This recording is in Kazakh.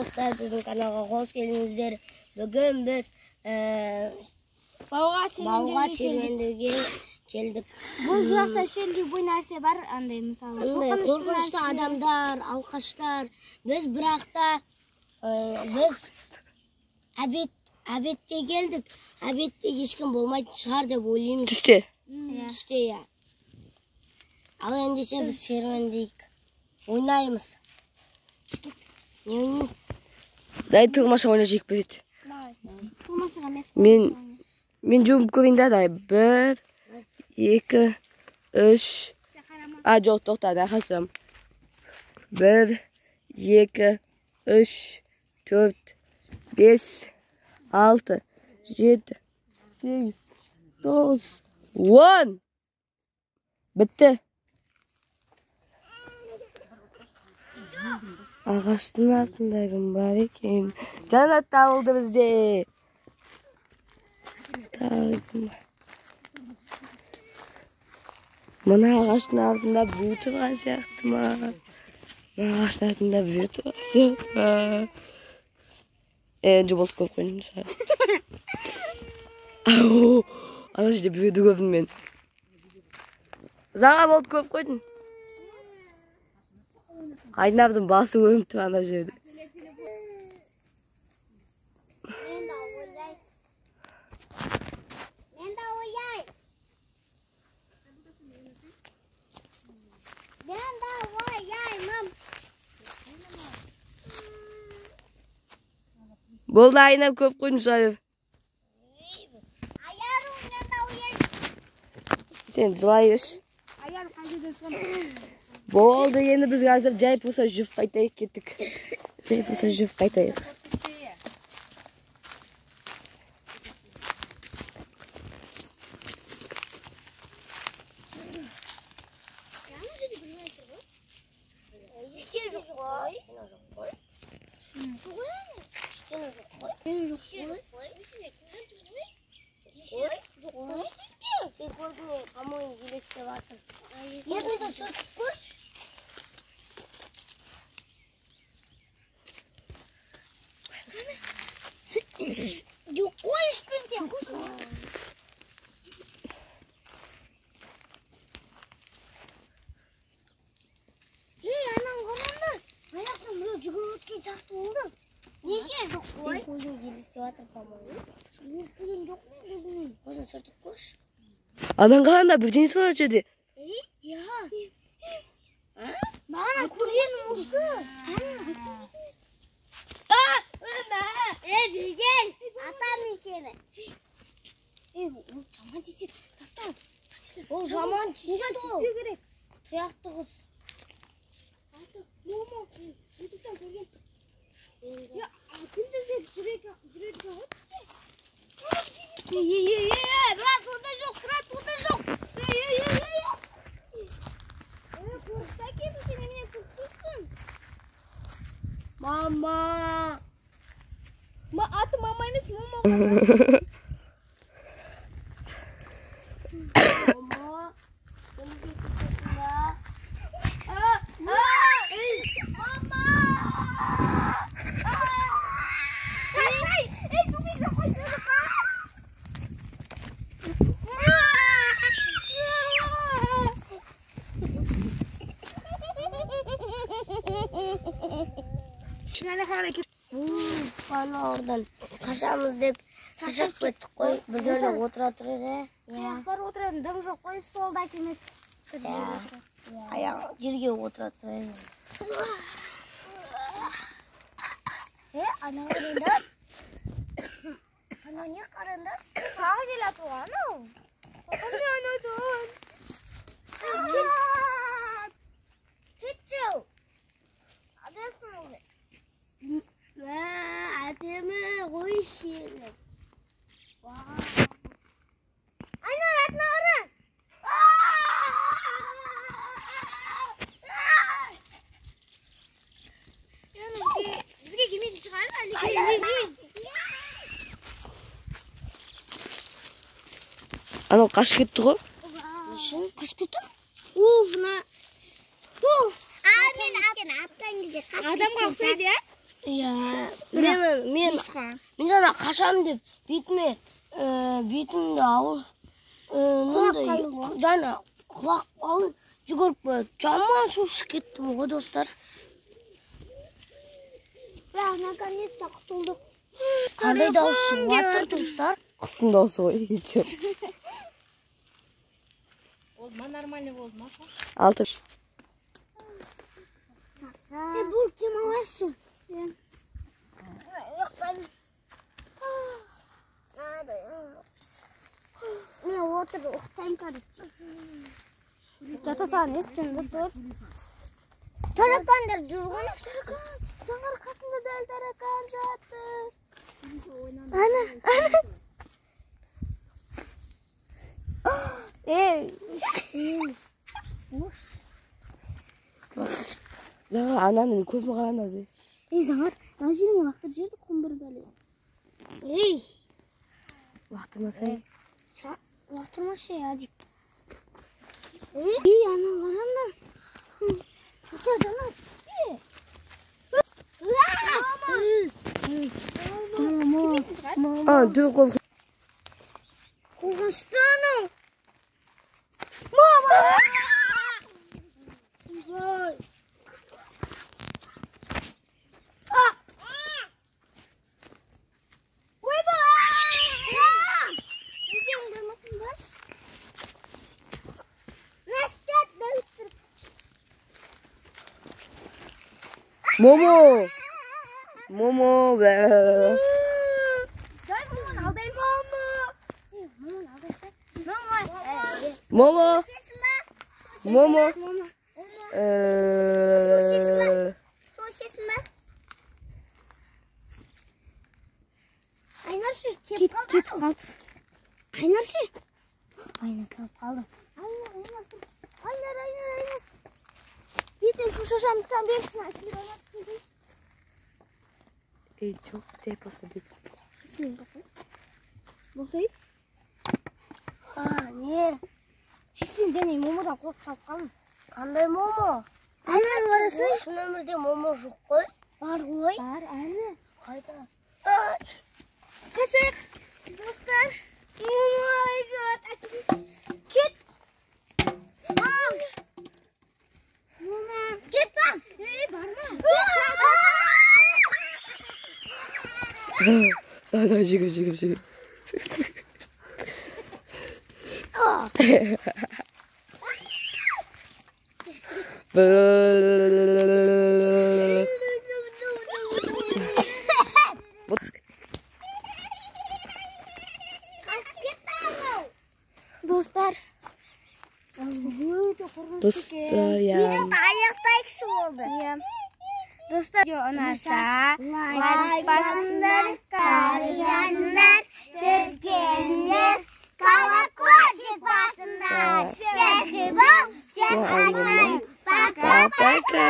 достар, біздің каналға қош келдіңіздер. Бүгін біз бауға серуендеуге келдік. Бұл жақта любой нәрсе бар, андай мысалы. Қорқынышты адамдар, алқаштар. Біз бірақта біз әбетте келдік. Әбетте ешкім болмайтын шығар деп ойлаймыз. Түсте. Түсте, я. Ал ендесе біз серуендейік. Ойнаймыз. Не ойнаймыз? Дай тығмаша ойна жек береді. Тығмашыға емес. Мен жуым көрейін да, дай. 1, 2, 3. Жоқ, тоқтады, ақасырам. 1, 2, 3, 4, 5, 6, 7, 8, 9, 10. Бітті. Ағаштың артында кім бар екен? Жанат табылды бізде. Мына ағаштың артында біреу тұрған сияқты ма? Мына ағаштың артында біреу тұрған сияқты ма? Önce bolt koyup koydum dışarı. Ana işte büyüdü gördüm ben. Sana bolt koyup koydum. Haydi ne yaptın? Bası koyup tu ana şeydi. Болды айнап көп қойдым шайып. Сен жылай өш. Болды, енді біз қазір жай болса жүп қайтайық кеттік. Жай болса жүп қайтайық. Anan kanında bütün sonra açıyordu. Ya. Bana kuryenin olsun. Bilgen. Atam işini. O zaman çizir. Tastal. O zaman çizir o. Tuyaktı kız. Momo. YouTube'dan görgen. Ya gündüz direkt Biraz orada yok. Kurstaki bir şey ne tutsun. Mama. Atı mamaymış mama. Mama. Bana oradan kaçamız deyip şaşak gittik koy. Bir yerde oturatuyor. Ayaklar oturuyordun. Dım yok. Koy stolda kimi. Ayak jirge oturatuyor. Ana karındır. Ana niye karındır? Sağa gel atı ana. Bakın ne anadın. Tütsü. Adresini oldu. Adem'e koy şimdi. Anne öğretmen oraya. Bizge kimin çıkar? Ana kaç gitti o? Kaç gitti? Adam kalksaydı ya. Ya, men jana qaşam dep betime betimde ağır jana kulak alın жүгіріп қойып жаман шошып кеттім ғой достар. Бірақ наконец-то құтылдық. Қандай дауыс шығып жатыр достар? Құстың дауысы ғой ечі. Oldu mu? Нормально oldu mu? 6-3. Bu kim havası? Yok ben. Ne otur uhtayım karıcı. Жатасаң естіңдір тұр. Tarakandır durgun. Sen arkasında del tarakan жатыр. Ana. Жаңа ананың көзі ғана дес. Заңар, ана жеріңе вақтыр жерді құмбыр бәле. Вақтырмасай. Вақтырмашы, адик. Ана қарандар. Құта жана түспе. А, дүр қорқы. Қорқынышты анау. Мама! Момо! Момо! Бә. Момо! Момо! Айнаршы, Кетіп қалды. Айнаршы. Айнар қалып қалды. Айнар. Бетін шошамдықтан берсін, әсілі ойнатсын. Ей, жоқ, жай болса бет. Болсайды? Не? Сен және момодан қорқып қалып қалдың. Қандай момо? Айнар барысы? Осы нөмірде момо жоқ қой. Бар ғой. Бар, әні. Қайда? Қашық, достар. Ой, гад. Кет. Момо. Кет ба. Барма. Да, жүгір. Достар. Достар, я. Аяқтай кіші болды. Достар, ұнаса лайк басыңдар, қаржандар, тіркеліңдер, колокольчик басыңдар. Всех любовь, всех обнимаем. Пока-пока.